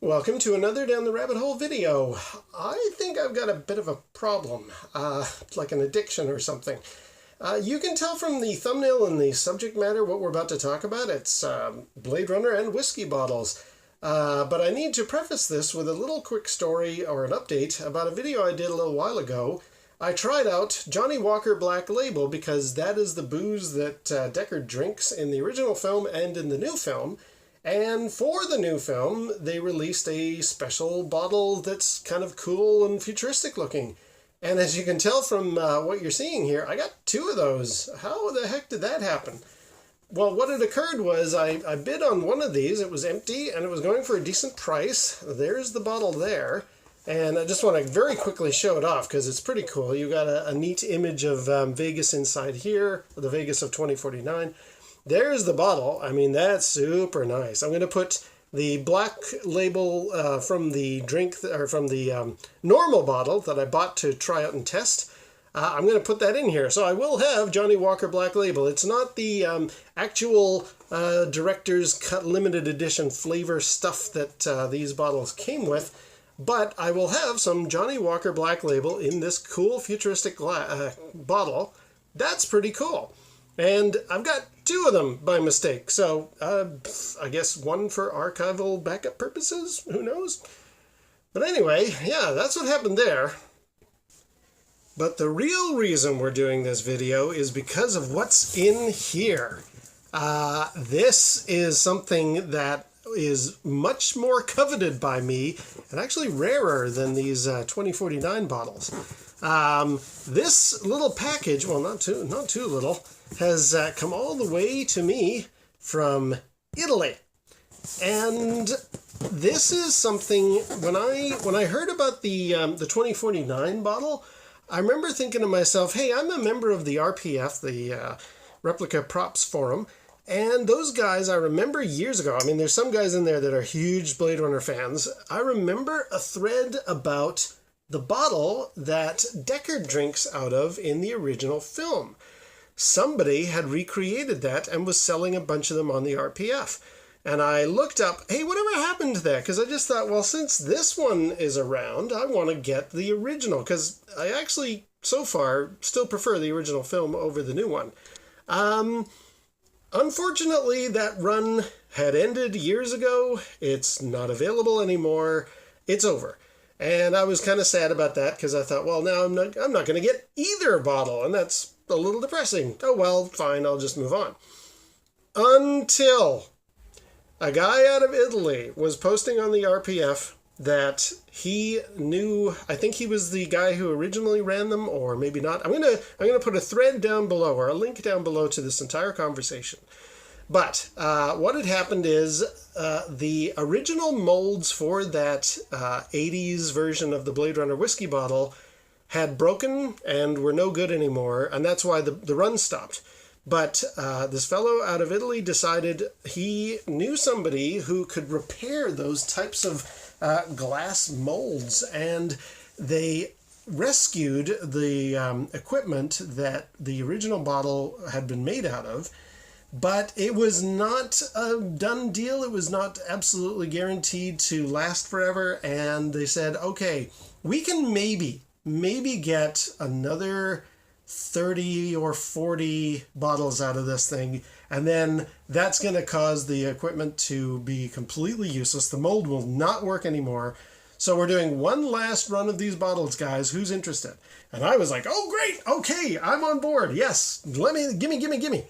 Welcome to another Down the Rabbit Hole video. I think I've got a bit of a problem, like an addiction or something. You can tell from the thumbnail and the subject matter what we're about to talk about. It's Blade Runner and whiskey bottles. But I need to preface this with a little quick story or an update about a video I did a little while ago. I tried out Johnnie Walker Black Label because that is the booze that Deckard drinks in the original film and in the new film. And for the new film, they released a special bottle that's kind of cool and futuristic looking. And as you can tell from what you're seeing here, I got two of those. How the heck did that happen? Well, what had occurred was I bid on one of these. It was empty and it was going for a decent price. There's the bottle there. And I just want to very quickly show it off because it's pretty cool. You got a neat image of Vegas inside here, the Vegas of 2049. There's the bottle. I mean, that's super nice. I'm going to put the black label from the normal bottle that I bought to try out and test. I'm going to put that in here. So I will have Johnnie Walker Black Label. It's not the actual Director's Cut limited edition flavor stuff that these bottles came with, but I will have some Johnnie Walker Black Label in this cool futuristic bottle. That's pretty cool. And I've got two of them by mistake, so I guess one for archival backup purposes, who knows? But anyway, yeah, that's what happened there. But the real reason we're doing this video is because of what's in here. This is something that is much more coveted by me and actually rarer than these 2049 bottles. This little package, well, not too little, has come all the way to me from Italy. And this is something, when I heard about the 2049 bottle, I remember thinking to myself, hey, I'm a member of the RPF, the Replica Props Forum, and those guys, I remember years ago, I mean, there's some guys in there that are huge Blade Runner fans. I remember a thread about the bottle that Deckard drinks out of in the original film. Somebody had recreated that and was selling a bunch of them on the RPF. And I looked up, hey, whatever happened to that? Because I just thought, well, since this one is around, I want to get the original. Because I actually, so far, still prefer the original film over the new one. Unfortunately, that run had ended years ago. It's not available anymore. It's over. And I was kind of sad about that because I thought, well, now I'm not going to get either bottle. And that's a little depressing. Oh, well, fine, I'll just move on. Until a guy out of Italy was posting on the RPF that he knew, I think he was the guy who originally ran them, or maybe not. I'm gonna put a thread down below, or a link down below to this entire conversation. But what had happened is the original molds for that 80s version of the Blade Runner whiskey bottle had broken and were no good anymore, and that's why the run stopped. But this fellow out of Italy decided he knew somebody who could repair those types of glass molds, and they rescued the equipment that the original bottle had been made out of. But it was not a done deal. It was not absolutely guaranteed to last forever, and they said, okay, we can maybe get another 30 or 40 bottles out of this thing, and then that's going to cause the equipment to be completely useless. The mold will not work anymore. So we're doing one last run of these bottles, guys. Who's interested? And I was like, oh, great. Okay, I'm on board. Yes, gimme.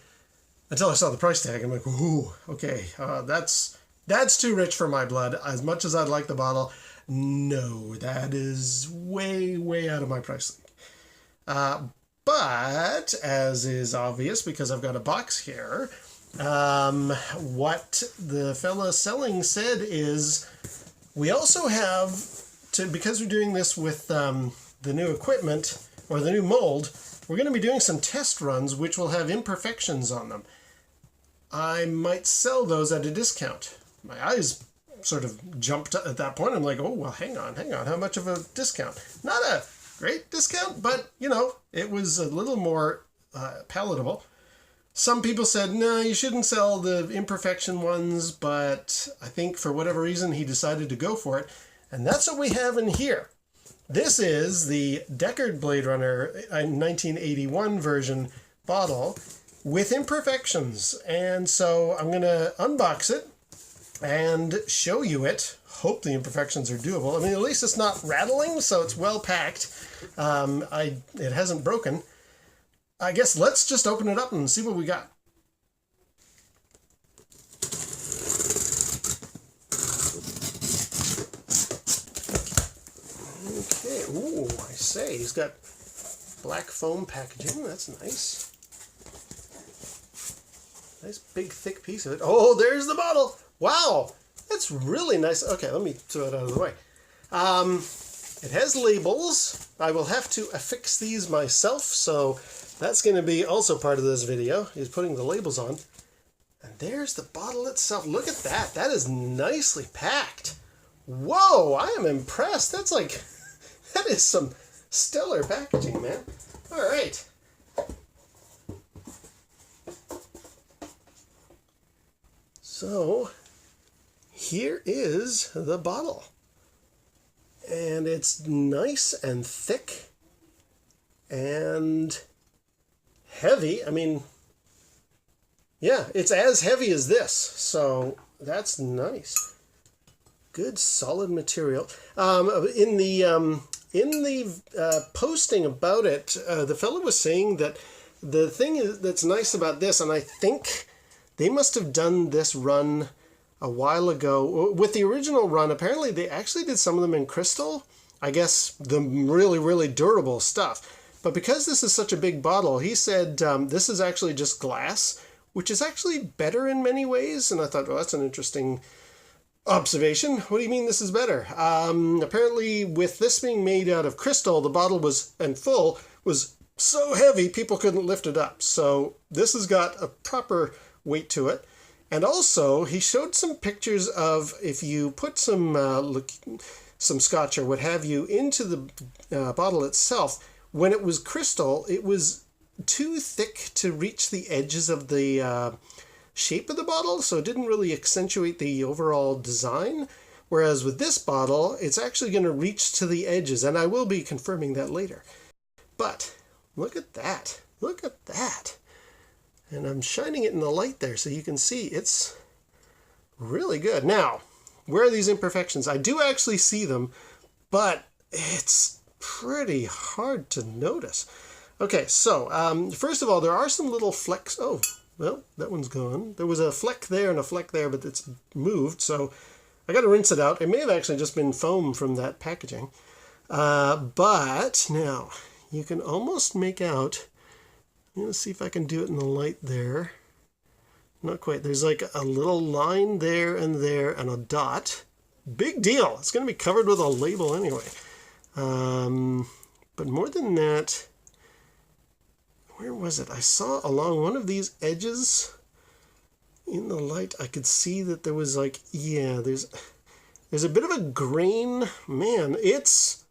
Until I saw the price tag. I'm like, ooh, okay, that's too rich for my blood. As much as I'd like the bottle, no, that is way out of my price league. But, as is obvious, because I've got a box here, what the fella selling said is, we also have, because we're doing this with the new equipment, or the new mold, we're going to be doing some test runs which will have imperfections on them. I might sell those at a discount. My eyes sort of jumped at that point. I'm like, oh, well, hang on. How much of a discount? Not a great discount, but, you know, it was a little more palatable. Some people said, no, you shouldn't sell the imperfection ones, but I think for whatever reason he decided to go for it. And that's what we have in here. This is the Deckard Blade Runner 1981 version bottle with imperfections. And so I'm going to unbox it and show you it. Hope the imperfections are doable. I mean, at least it's not rattling, so it's well packed. It hasn't broken. I guess let's just open it up and see what we got. Okay, ooh, I say, he's got black foam packaging. That's nice. Nice big thick piece of it. Oh, there's the bottle. Wow, that's really nice. Okay, let me throw it out of the way. It has labels. I will have to affix these myself, so that's going to be also part of this video, is putting the labels on. And there's the bottle itself. Look at that. That is nicely packed. Whoa, I am impressed. That's like, that is some stellar packaging, man. All right. So, here is the bottle. And it's nice and thick and heavy. I mean, yeah, it's as heavy as this, so that's nice. Good solid material. In the posting about it, the fellow was saying that the thing that's nice about this, and I think they must have done this run a while ago with the original run. Apparently, they actually did some of them in crystal. I guess the really, really durable stuff. But because this is such a big bottle, he said this is actually just glass, which is actually better in many ways. And I thought, well, that's an interesting observation. What do you mean this is better? Apparently, with this being made out of crystal, the bottle was so heavy, people couldn't lift it up. So this has got a proper weight to it. And also, he showed some pictures of if you put some scotch or what have you into the bottle itself. When it was crystal, it was too thick to reach the edges of the shape of the bottle, so it didn't really accentuate the overall design. Whereas with this bottle, it's actually going to reach to the edges, and I will be confirming that later. But look at that. Look at that. And I'm shining it in the light there so you can see it's really good. Now, where are these imperfections? I do actually see them, but it's pretty hard to notice. Okay, so first of all, there are some little flecks. Oh, well, that one's gone. There was a fleck there and a fleck there, but it's moved, so I got to rinse it out. It may have actually just been foam from that packaging. But now, you can almost make out. I'm going to see if I can do it in the light there. Not quite. There's like a little line there and a dot. Big deal. It's going to be covered with a label anyway. But more than that, where was it? I saw along one of these edges in the light, I could see that there was like, yeah, there's a bit of a grain. Man, it's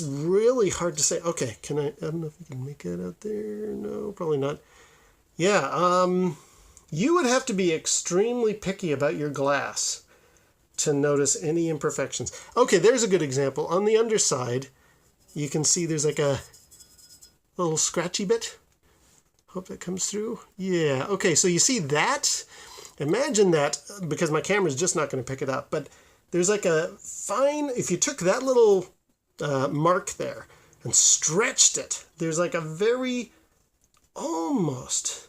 really hard to say. Okay, I don't know if you can make it out there. No, probably not. Yeah, you would have to be extremely picky about your glass to notice any imperfections. Okay, there's a good example. On the underside, you can see there's like a little scratchy bit. Hope that comes through. Yeah, okay, so you see that? Imagine that, because my camera's just not going to pick it up, but there's like a fine, if you took that little mark there and stretched it, there's like a very almost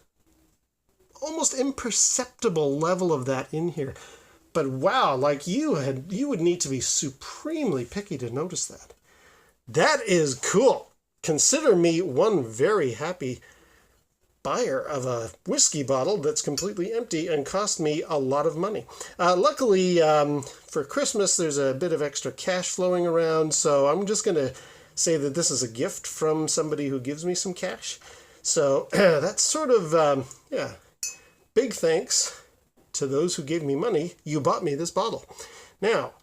imperceptible level of that in here. But wow, like you would need to be supremely picky to notice that. That is cool. Consider me one very happy buyer of a whiskey bottle that's completely empty and cost me a lot of money. Luckily, for Christmas, there's a bit of extra cash flowing around, so I'm just going to say that this is a gift from somebody who gives me some cash. So that's sort of, yeah, big thanks to those who gave me money. You bought me this bottle. Now,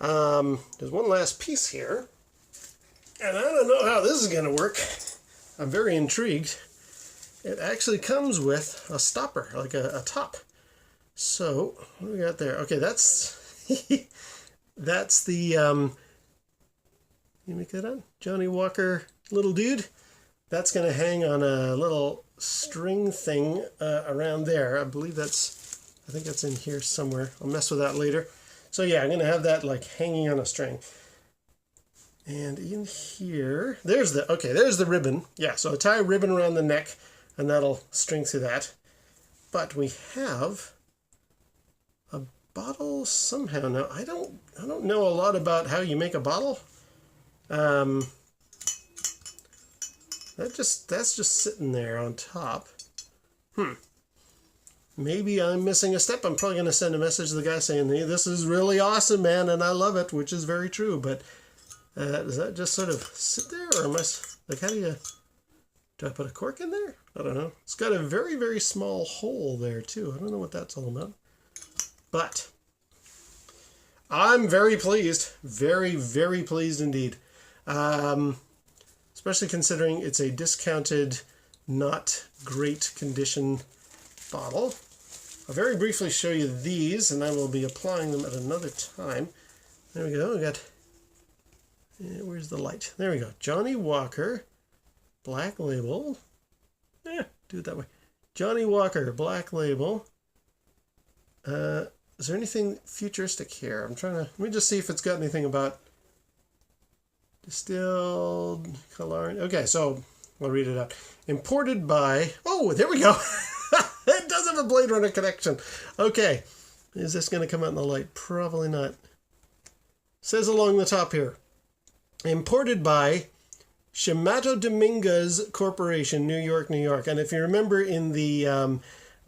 there's one last piece here, and I don't know how this is going to work. I'm very intrigued. it actually comes with a stopper, like a top. So, what do we got there? Okay, that's that's the you make that on? Johnnie Walker little dude. That's going to hang on a little string thing around there. I think that's in here somewhere. I'll mess with that later. So yeah, I'm going to have that like hanging on a string. And in here, there's the ribbon. Yeah, so I tie a ribbon around the neck and that'll string through that. But we have a bottle somehow. Now, I don't know a lot about how you make a bottle. That's just sitting there on top. Maybe I'm missing a step. I'm probably going to send a message to the guy saying, hey, this is really awesome, man, and I love it, which is very true. But does that just sort of sit there? Or am I, like, do I put a cork in there? I don't know. It's got a very, very small hole there, too. I don't know what that's all about. But I'm very pleased. Very, very pleased indeed. Especially considering it's a discounted, not great condition bottle. I'll very briefly show you these, and I will be applying them at another time. There we go. We got, where's the light? There we go. Johnnie Walker, Black Label. Do it that way. Johnnie Walker, Black Label. Is there anything futuristic here? Let me just see if it's got anything about distilled color. Okay, so I'll read it out. Imported by, oh, there we go. It does have a Blade Runner connection. Okay, is this going to come out in the light? Probably not. Says along the top here, imported by Shimato Dominguez Corporation, New York, New York. And if you remember in the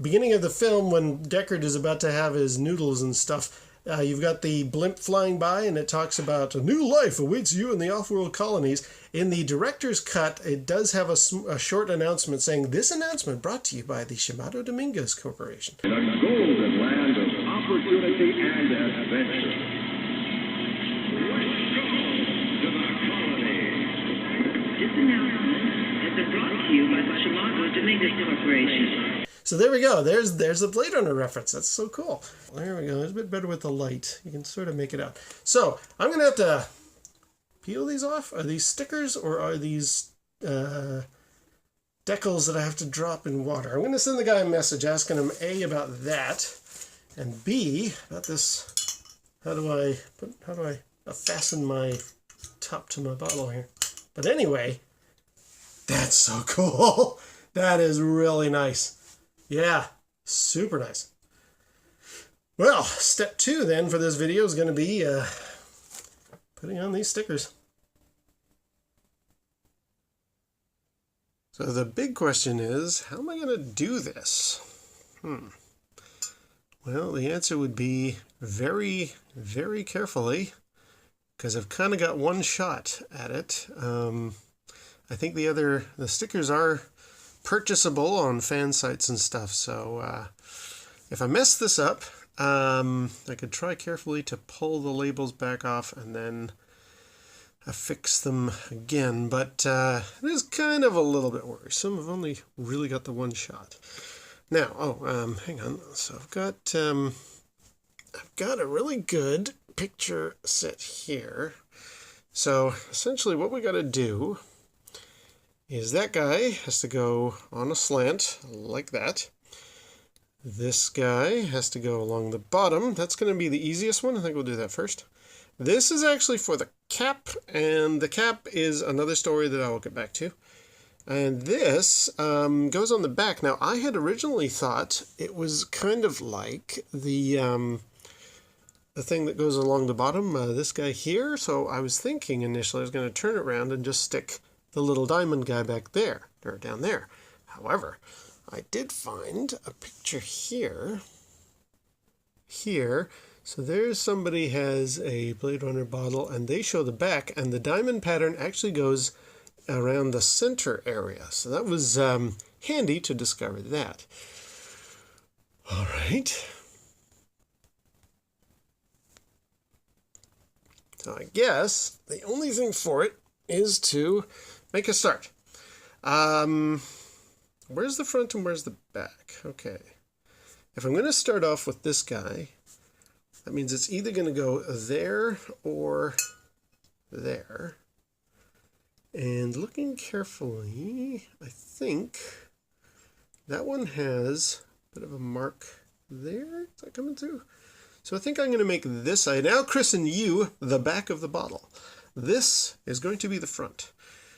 beginning of the film, when Deckard is about to have his noodles and stuff, you've got the blimp flying by, and it talks about a new life awaits you in the off-world colonies. In the director's cut, it does have a short announcement saying, this announcement brought to you by the Shimato Dominguez Corporation. In a golden land of opportunity and adventure. Welcome to the colony. This announcement has been brought to you by the Shimato Dominguez Corporation. So there we go. There's the Blade Runner reference. That's so cool. There we go. It's a bit better with the light. You can sort of make it out. So I'm going to have to peel these off. Are these stickers or are these decals that I have to drop in water? I'm going to send the guy a message asking him A, about that, and B, about this. How do I fasten my top to my bottle here? But anyway, that's so cool. That is really nice. Yeah, super nice. Well, step 2 then for this video is going to be putting on these stickers. So the big question is, how am I going to do this? Well, the answer would be very, very carefully, because I've kind of got one shot at it. I think the stickers are purchasable on fan sites and stuff, so if I mess this up, I could try carefully to pull the labels back off and then affix them again, but it is kind of a little bit worrisome. I've only really got the one shot. Now, hang on. So I've got a really good picture set here. So essentially what we got to do is that guy has to go on a slant like that. This guy has to go along the bottom. That's going to be the easiest one. I think we'll do that first. This is actually for the cap, and the cap is another story that I will get back to. And this goes on the back. Now, I had originally thought it was kind of like the thing that goes along the bottom, this guy here. So I was thinking initially I was going to turn it around and just stick the little diamond guy back there, or down there. However, I did find a picture here. So there's somebody has a Blade Runner bottle, and they show the back, and the diamond pattern actually goes around the center area. So that was handy to discover that. All right. So I guess the only thing for it is to make a start. What where's the front and where's the back? Okay. If I'm going to start off with this guy, that means it's either going to go there or there. And looking carefully, I think that one has a bit of a mark there. Is that coming through? So I think I'm going to make this. I now christen you the back of the bottle. This is going to be the front.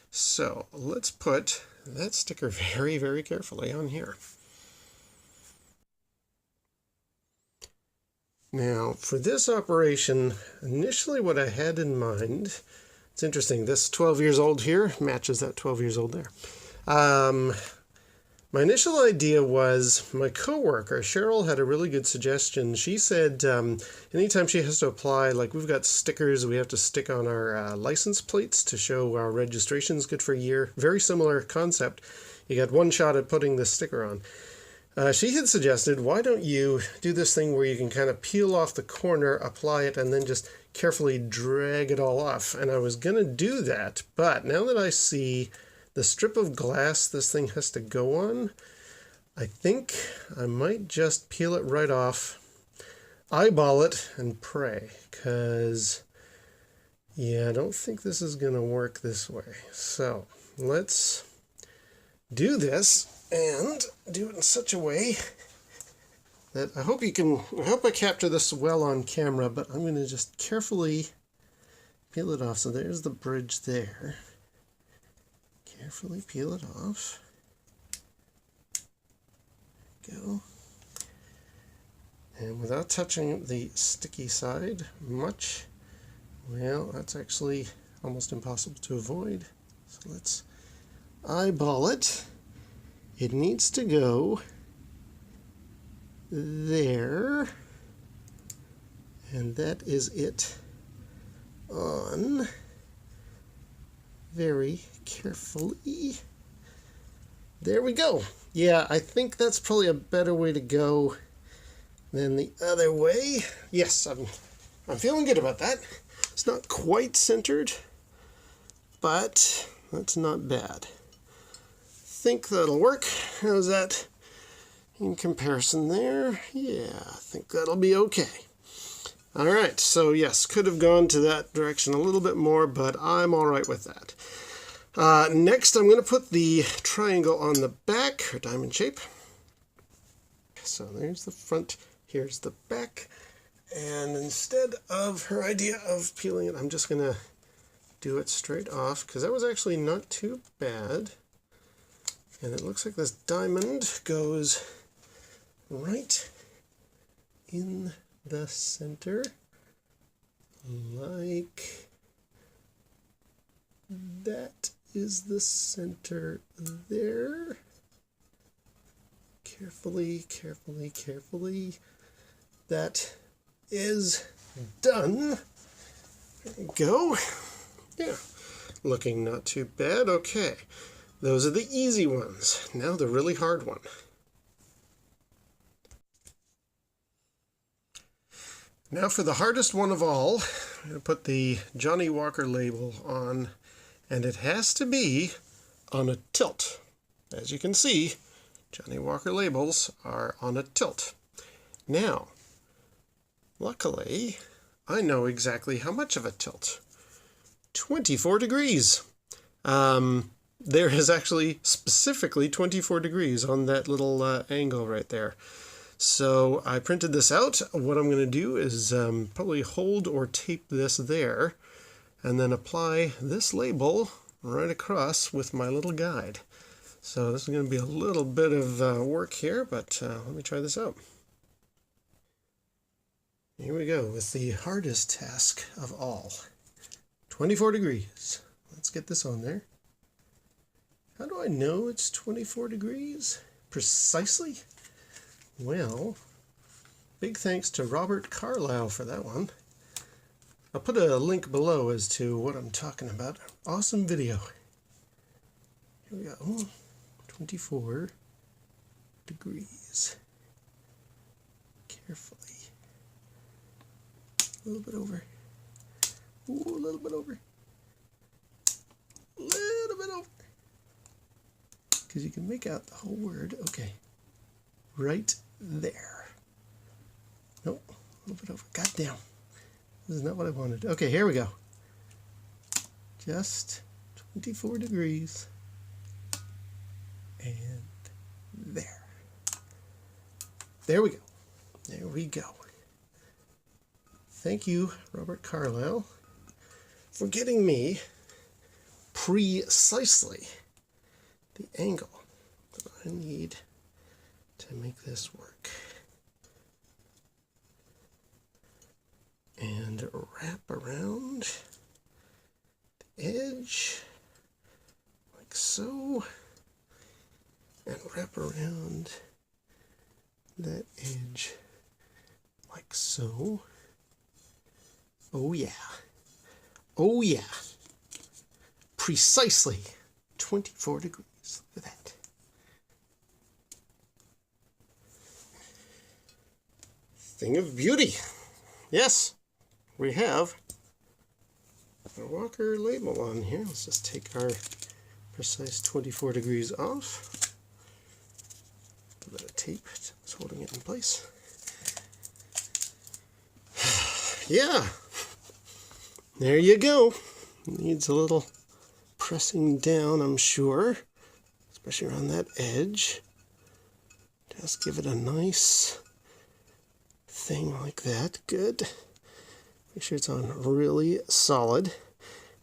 So let's put that sticker very, very carefully on here. Now, for this operation, initially what I had in mind, it's interesting, this 12 years old here matches that 12 years old there. My initial idea was my coworker, Cheryl, had a really good suggestion. She said anytime she has to apply, like we've got stickers we have to stick on our license plates to show our registration's good for a year. Very similar concept. You got one shot at putting the sticker on. She had suggested, why don't you do this thing where you can kind of peel off the corner, apply it, and then just carefully drag it all off. And I was going to do that, but now that I see the strip of glass this thing has to go on, I think I might just peel it right off, eyeball it, and pray. Because, yeah, I don't think this is going to work this way. So, let's do this and do it in such a way that I hope I capture this well on camera, but I'm going to just carefully peel it off. So there's the bridge there. Carefully peel it off. Go. And without touching the sticky side much, well, that's actually almost impossible to avoid. So let's eyeball it. It needs to go there. And that is it on. Very carefully. There we go. Yeah, I think that's probably a better way to go than the other way. Yes, I'm feeling good about that. It's not quite centered, but that's not bad. Think that'll work. How's that in comparison there? Yeah, I think that'll be okay. All right, so yes, could have gone to that direction a little bit more, but I'm all right with that. Next, I'm going to put the triangle on the back, or diamond shape. So there's the front, here's the back. And instead of her idea of peeling it, I'm just going to do it straight off, because that was actually not too bad. And it looks like this diamond goes right in the center, like that is the center there. Carefully, carefully, carefully. That is done. There we go. Yeah, looking not too bad. Okay, those are the easy ones. Now the really hard one. Now for the hardest one of all, I'm going to put the Johnnie Walker label on, and it has to be on a tilt. As you can see, Johnnie Walker labels are on a tilt. Now, luckily, I know exactly how much of a tilt. 24 degrees. There is actually specifically 24 degrees on that little angle right there. So I printed this out. What I'm going to do is probably hold or tape this there and then apply this label right across with my little guide. So this is going to be a little bit of work here, but let me try this out. Here we go with the hardest task of all. 24 degrees. Let's get this on there. How do I know it's 24 degrees precisely? Well, big thanks to Robert Carlyle for that one. I'll put a link below as to what I'm talking about. Awesome video. Here we go. 24 degrees. Carefully. A little bit over. Ooh, a little bit over. A little bit over. because you can make out the whole word. Okay, right there. Nope, a little bit over. God damn. This is not what I wanted. Okay, here we go. Just 24 degrees. And there. There we go. There we go. Thank you, Robert Carlyle, for getting me precisely the angle that I need to make this work. And wrap around the edge like so, and wrap around that edge like so. Oh yeah. Oh yeah. Precisely 24 degrees. Look at that. Thing of beauty. Yes, we have a Walker label on here. Let's just take our precise 24 degrees off. A bit of tape that's holding it in place. Yeah, there you go. Needs a little pressing down, I'm sure, especially around that edge. Just give it a nice thing like that. Good. Make sure it's on really solid.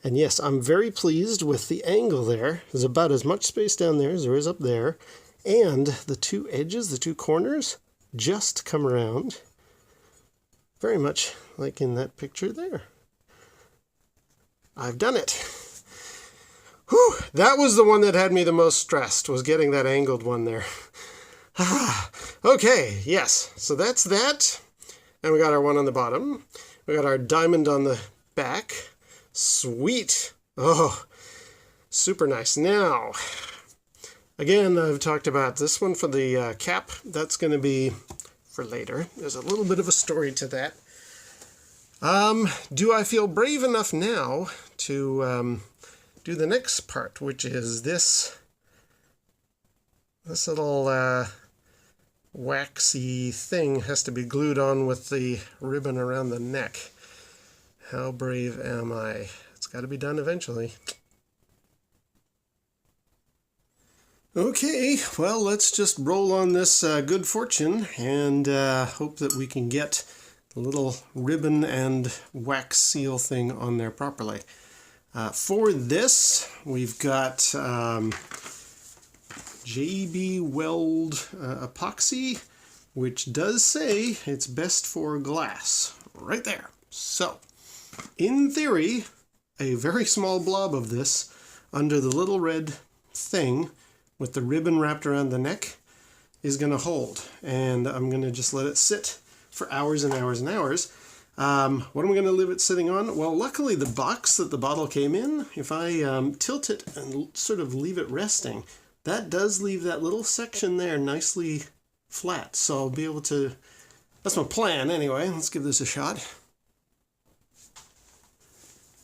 And yes, I'm very pleased with the angle there. There's about as much space down there as there is up there. And the two edges, the two corners, just come around. Very much like in that picture there. I've done it. Whew, that was the one that had me the most stressed, was getting that angled one there. Okay, yes, so that's that. And we got our one on the bottom. We got our diamond on the back. Sweet. Oh, super nice. Now, again, I've talked about this one for the cap. That's going to be for later. There's a little bit of a story to that. Do I feel brave enough now to do the next part, which is this little waxy thing has to be glued on with the ribbon around the neck. How brave am I? It's got to be done eventually. Okay, well, let's just roll on this good fortune and hope that we can get the little ribbon and wax seal thing on there properly. For this, we've got JB Weld Epoxy, which does say it's best for glass, right there. So, in theory, a very small blob of this under the little red thing with the ribbon wrapped around the neck is going to hold. And I'm going to just let it sit for hours and hours and hours. What am I going to leave it sitting on? Well, luckily the box that the bottle came in, if I tilt it and sort of leave it resting, that does leave that little section there nicely flat. So I'll be able to, that's my plan anyway. Let's give this a shot.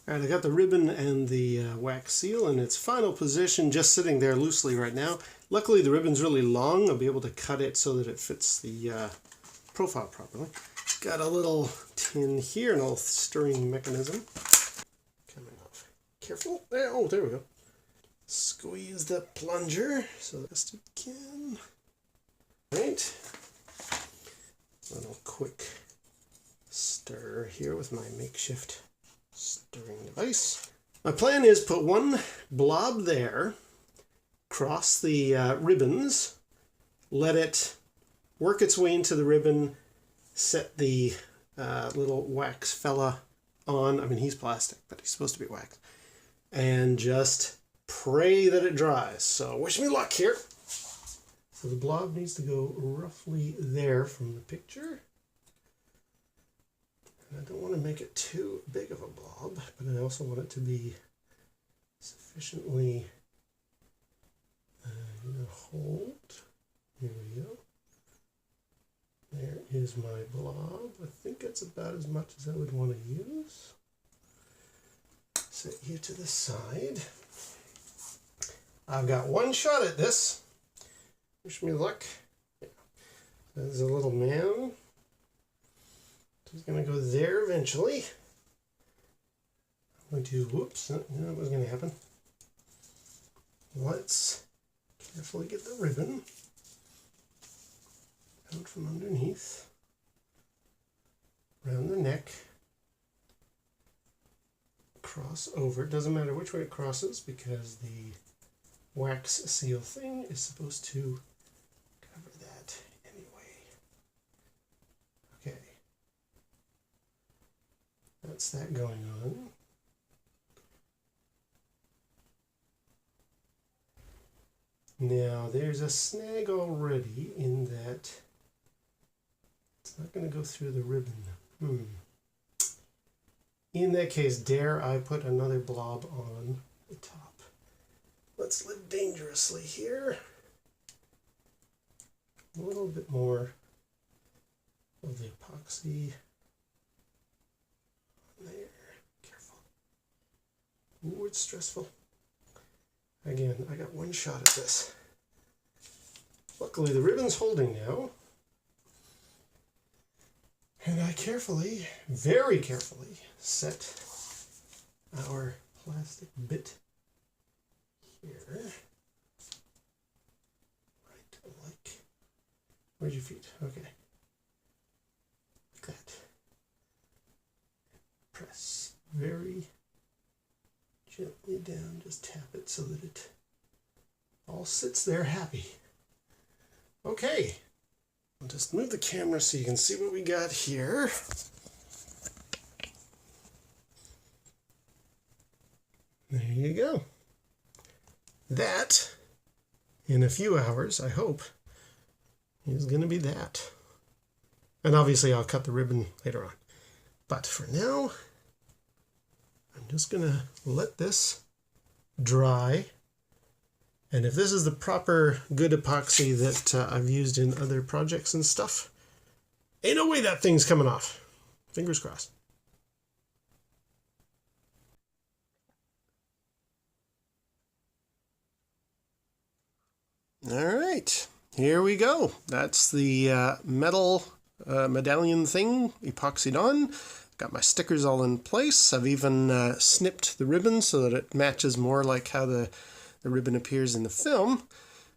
Alright, I got the ribbon and the wax seal in its final position, just sitting there loosely right now. Luckily the ribbon's really long. I'll be able to cut it so that it fits the profile properly. Got a little tin here, an old stirring mechanism. Coming off. Careful. There, oh, there we go. Squeeze the plunger so the best you can. Right. Little quick stir here with my makeshift stirring device. My plan is put one blob there, cross the ribbons, let it work its way into the ribbon, set the little wax fella on. I mean, he's plastic, but he's supposed to be wax. And just pray that it dries. So wish me luck here. So the blob needs to go roughly there from the picture. And I don't want to make it too big of a blob, but I also want it to be sufficiently hold. Here we go. There is my blob. I think it's about as much as I would want to use. Set you to the side. I've got one shot at this. Wish me luck. Yeah. There's a little man. He's going to go there eventually. I'm going to, whoops, no, that wasn't going to happen. Let's carefully get the ribbon out from underneath, around the neck, cross over. It doesn't matter which way it crosses because the wax seal thing is supposed to cover that anyway. Okay. That's that going on. Now, there's a snag already in that it's not going to go through the ribbon. In that case, dare I put another blob on the top? Let's live dangerously here. A little bit more of the epoxy on there. Careful. Ooh, it's stressful. Again, I got one shot at this. Luckily, the ribbon's holding now. And I carefully, very carefully, set our plastic bit here. Right, like, where's your feet? Okay. Like that. Press very gently down, just tap it so that it all sits there happy. Okay, I'll just move the camera so you can see what we got here. There you go. That, in a few hours, I hope, is going to be that. And obviously I'll cut the ribbon later on. But for now, I'm just going to let this dry. And if this is the proper good epoxy that I've used in other projects and stuff, ain't no way that thing's coming off. Fingers crossed. All right, here we go. That's the metal medallion thing epoxied on. Got my stickers all in place. I've even snipped the ribbon so that it matches more like how the ribbon appears in the film.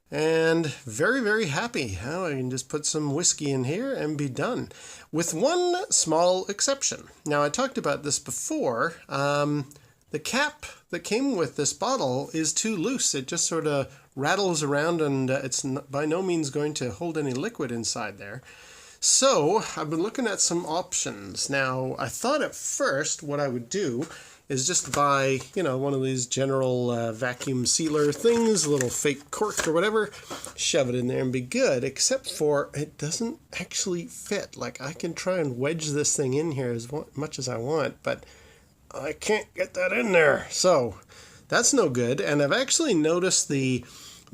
And very, very happy how I can just put some whiskey in here and be done. With one small exception. Now, I talked about this before. The cap that came with this bottle is too loose. It just sort of rattles around and it's by no means going to hold any liquid inside there. So I've been looking at some options. Now, I thought at first what I would do is just buy, one of these general vacuum sealer things, a little fake cork or whatever, shove it in there and be good, except for it doesn't actually fit. Like, I can try and wedge this thing in here as much as I want, but I can't get that in there. So that's no good. And I've actually noticed the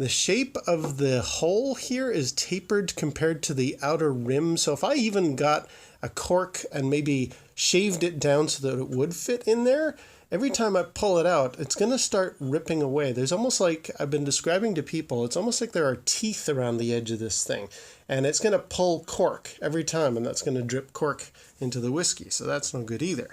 shape of the hole here is tapered compared to the outer rim. So if I even got a cork and maybe shaved it down so that it would fit in there, every time I pull it out, it's going to start ripping away. There's almost like, I've been describing to people, it's almost like there are teeth around the edge of this thing. And it's going to pull cork every time, and that's going to drip cork into the whiskey. So that's no good either.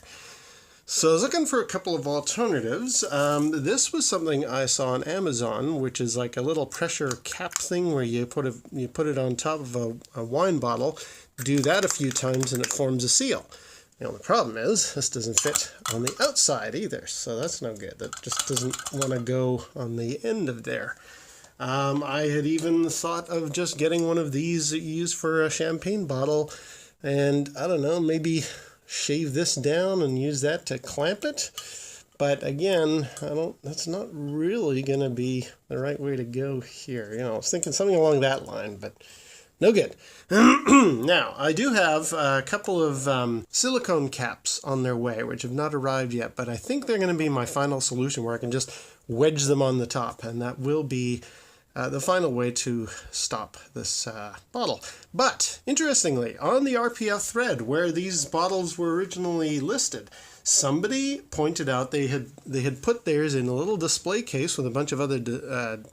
So I was looking for a couple of alternatives. This was something I saw on Amazon, which is like a little pressure cap thing where you put it on top of a wine bottle, do that a few times, and it forms a seal. The only problem is this doesn't fit on the outside either, so that's no good. That just doesn't want to go on the end of there. I had even thought of just getting one of these that you use for a champagne bottle, and I don't know, maybe shave this down and use that to clamp it. But again, that's not really going to be the right way to go here. I was thinking something along that line, but no good. Now, I do have a couple of silicone caps on their way, which have not arrived yet, but I think they're going to be my final solution where I can just wedge them on the top, and that will be the final way to stop this bottle. But, interestingly, on the RPF thread where these bottles were originally listed, somebody pointed out they had put theirs in a little display case with a bunch of other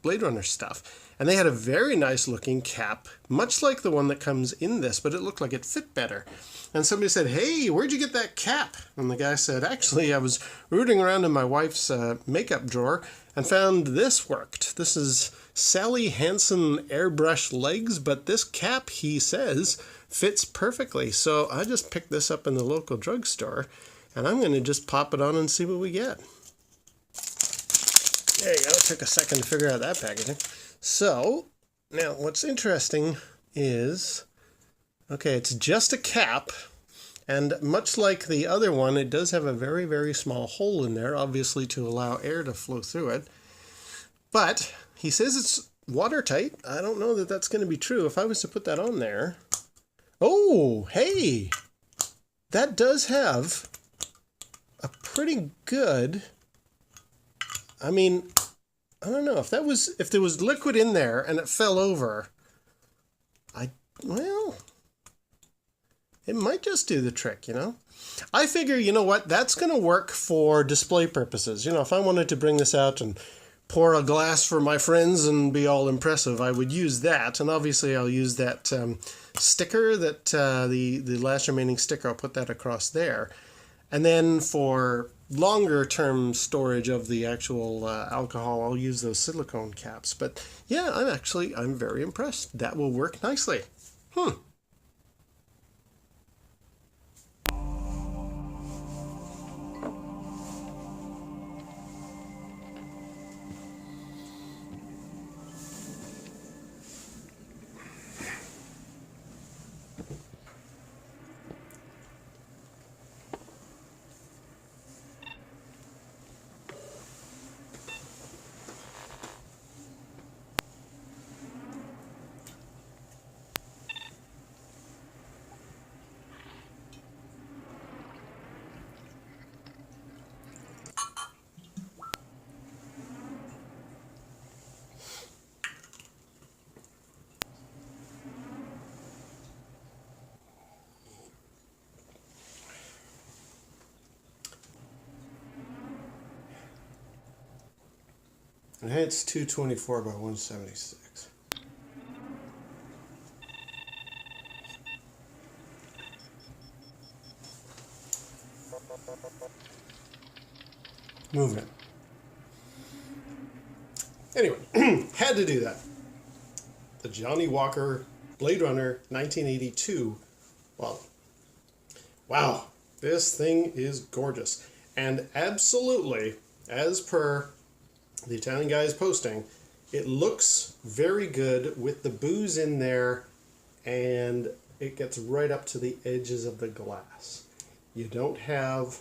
Blade Runner stuff. And they had a very nice looking cap, much like the one that comes in this, but it looked like it fit better. And somebody said, "Hey, where'd you get that cap?" And the guy said, "Actually, I was rooting around in my wife's makeup drawer and found this worked. This is Sally Hansen airbrush legs, but this cap," he says, "fits perfectly." So I just picked this up in the local drugstore, and I'm going to just pop it on and see what we get. There you go. It took a second to figure out that packaging. So, now what's interesting is, okay, it's just a cap, and much like the other one, it does have a very, very small hole in there, obviously to allow air to flow through it. But he says it's watertight. I don't know that that's going to be true. If I was to put that on there, oh, hey, that does have a pretty good, I mean, I don't know if there was liquid in there and it fell over, well, it might just do the trick, you know. I figure, you know what, that's going to work for display purposes. You know, if I wanted to bring this out and pour a glass for my friends and be all impressive, I would use that. And obviously I'll use that sticker, that the last remaining sticker, I'll put that across there. And then for longer term storage of the actual alcohol, I'll use those silicone caps. But yeah, I'm very impressed. That will work nicely. And it's 224 by 176. Movement. Anyway, had to do that. The Johnnie Walker Blade Runner 1982 bottle. Wow, this thing is gorgeous. And absolutely, as per the Italian guy's posting, it looks very good with the booze in there, and it gets right up to the edges of the glass. You don't have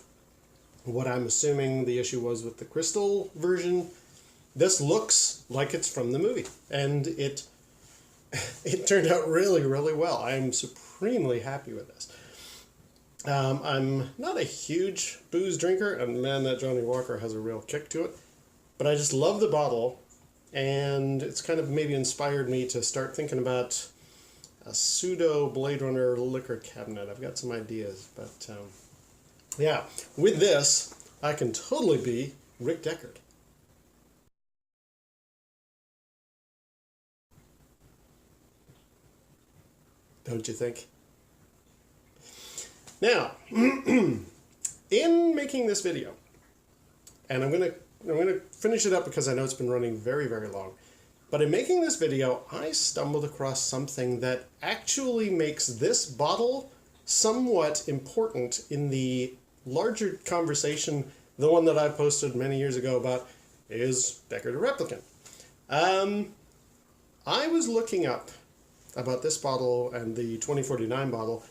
what I'm assuming the issue was with the crystal version. This looks like it's from the movie, and it turned out really, really well. I'm supremely happy with this. I'm not a huge booze drinker, and man, that Johnnie Walker has a real kick to it. But I just love the bottle, and it's kind of maybe inspired me to start thinking about a pseudo Blade Runner liquor cabinet. I've got some ideas, but yeah, with this, I can totally be Rick Deckard. Don't you think? Now, in making this video, and I'm going to finish it up because I know it's been running very, very long. But in making this video, I stumbled across something that actually makes this bottle somewhat important in the larger conversation, the one that I posted many years ago about, is Deckard a replicant? I was looking up about this bottle and the 2049 bottle,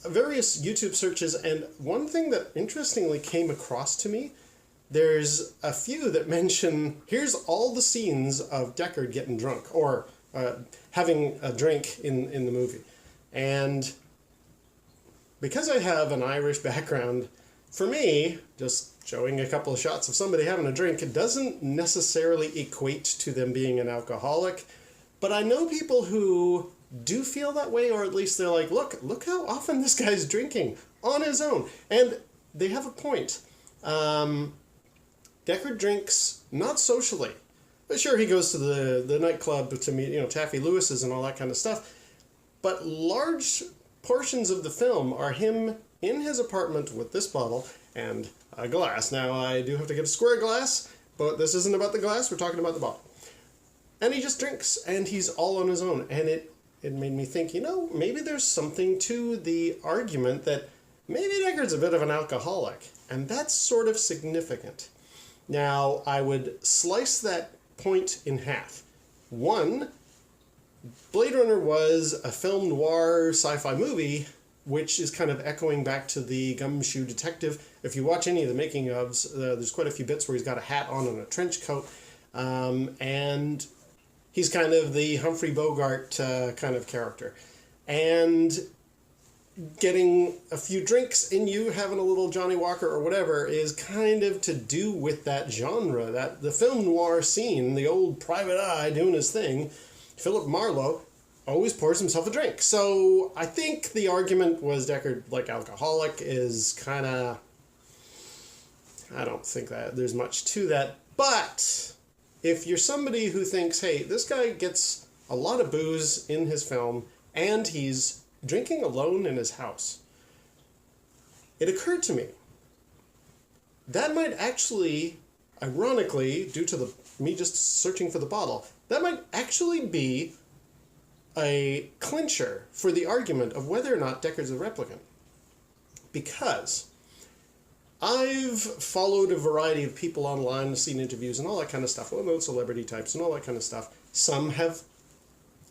various YouTube searches, and one thing that interestingly came across to me, there's a few that mention, here's all the scenes of Deckard getting drunk, or having a drink in the movie. And because I have an Irish background, for me, just showing a couple of shots of somebody having a drink, it doesn't necessarily equate to them being an alcoholic. But I know people who do feel that way, or at least they're like, look how often this guy's drinking on his own. And they have a point. Deckard drinks not socially. But sure, he goes to the nightclub to meet, Taffy Lewis's and all that kind of stuff. But large portions of the film are him in his apartment with this bottle and a glass. Now, I do have to get a square glass, but this isn't about the glass. We're talking about the bottle. And he just drinks, and he's all on his own. And it made me think, maybe there's something to the argument that maybe Deckard's a bit of an alcoholic. And that's sort of significant. Now, I would slice that point in half. One, Blade Runner was a film noir sci-fi movie, which is kind of echoing back to the Gumshoe Detective. If you watch any of the making ofs, there's quite a few bits where he's got a hat on and a trench coat. And he's kind of the Humphrey Bogart kind of character. And getting a few drinks in you, having a little Johnnie Walker or whatever, is kind of to do with that genre, that the film noir scene, the old private eye doing his thing. Philip Marlowe always pours himself a drink. So I think the argument was Deckard, like alcoholic, is kind of... I don't think that there's much to that. But if you're somebody who thinks, hey, this guy gets a lot of booze in his film and he's drinking alone in his house, it occurred to me that might actually, ironically, due to me just searching for the bottle, that might actually be a clincher for the argument of whether or not Deckard's a replicant. Because I've followed a variety of people online, seen interviews and all that kind of stuff, well, those celebrity types and all that kind of stuff. Some have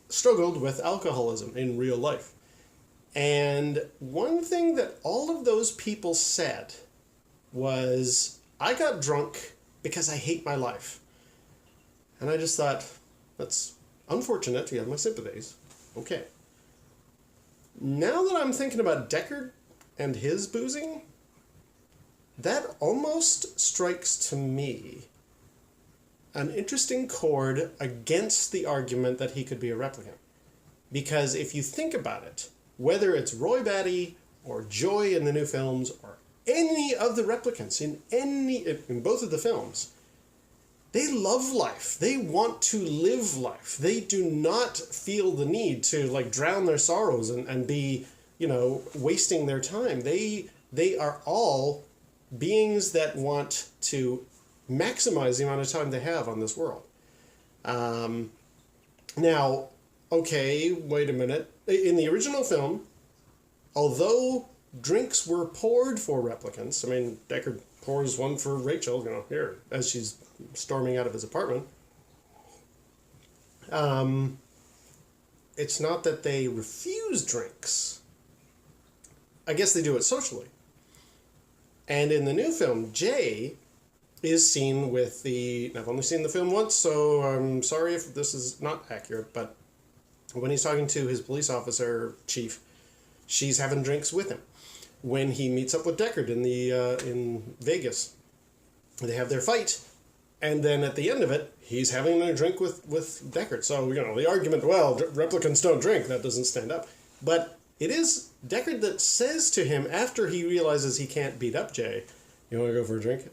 struggled with alcoholism in real life. And one thing that all of those people said was, I got drunk because I hate my life. And I just thought, that's unfortunate. You have my sympathies. Okay. Now that I'm thinking about Deckard and his boozing, that almost strikes to me an interesting chord against the argument that he could be a replicant. Because if you think about it, whether it's Roy Batty or Joy in the new films or any of the replicants in both of the films, they love life. They want to live life. They do not feel the need to drown their sorrows and be, wasting their time. They are all beings that want to maximize the amount of time they have on this world. Now, okay, wait a minute. In the original film, although drinks were poured for replicants, Deckard pours one for Rachel, here, as she's storming out of his apartment. It's not that they refuse drinks. I guess they do it socially. And in the new film, Jay is seen with I've only seen the film once, so I'm sorry if this is not accurate, but when he's talking to his police officer chief, she's having drinks with him. When he meets up with Deckard in Vegas, they have their fight, and then at the end of it, he's having a drink with Deckard. So, the argument, well, replicants don't drink, that doesn't stand up. But it is Deckard that says to him, after he realizes he can't beat up Jay, you want to go for a drink?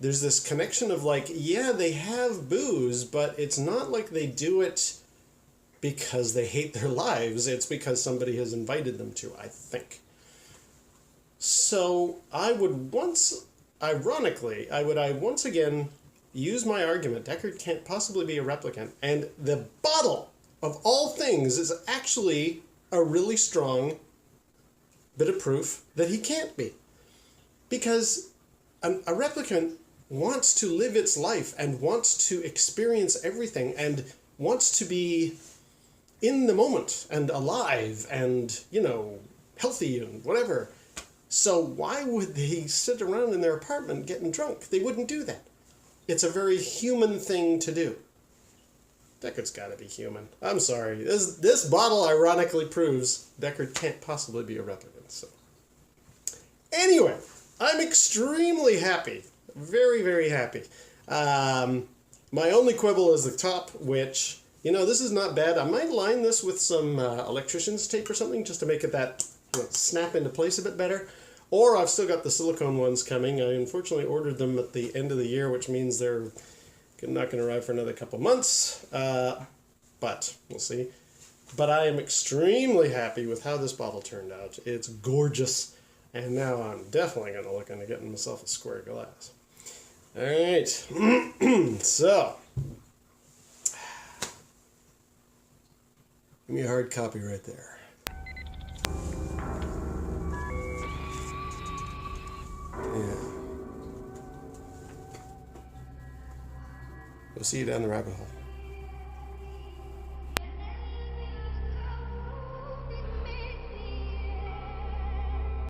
There's this connection of yeah, they have booze, but it's not like they do it because they hate their lives. It's because somebody has invited them to, I think. So I would once again use my argument, Deckard can't possibly be a replicant, and the bottle, of all things, is actually a really strong bit of proof that he can't be. Because a replicant wants to live its life and wants to experience everything and wants to be in the moment and alive and, healthy and whatever. So why would they sit around in their apartment getting drunk? They wouldn't do that. It's a very human thing to do. Deckard's got to be human. I'm sorry. This bottle ironically proves Deckard can't possibly be a replicant. So Anyway, I'm extremely happy. Very, very happy. My only quibble is the top, which, you know, this is not bad. I might line this with some electrician's tape or something just to make it that snap into place a bit better. Or I've still got the silicone ones coming. I unfortunately ordered them at the end of the year, which means they're not going to arrive for another couple months. But we'll see. But I am extremely happy with how this bottle turned out. It's gorgeous. And now I'm definitely going to look into getting myself a square glass. All right. So, give me a hard copy right there. Yeah. We'll see you down the rabbit hole.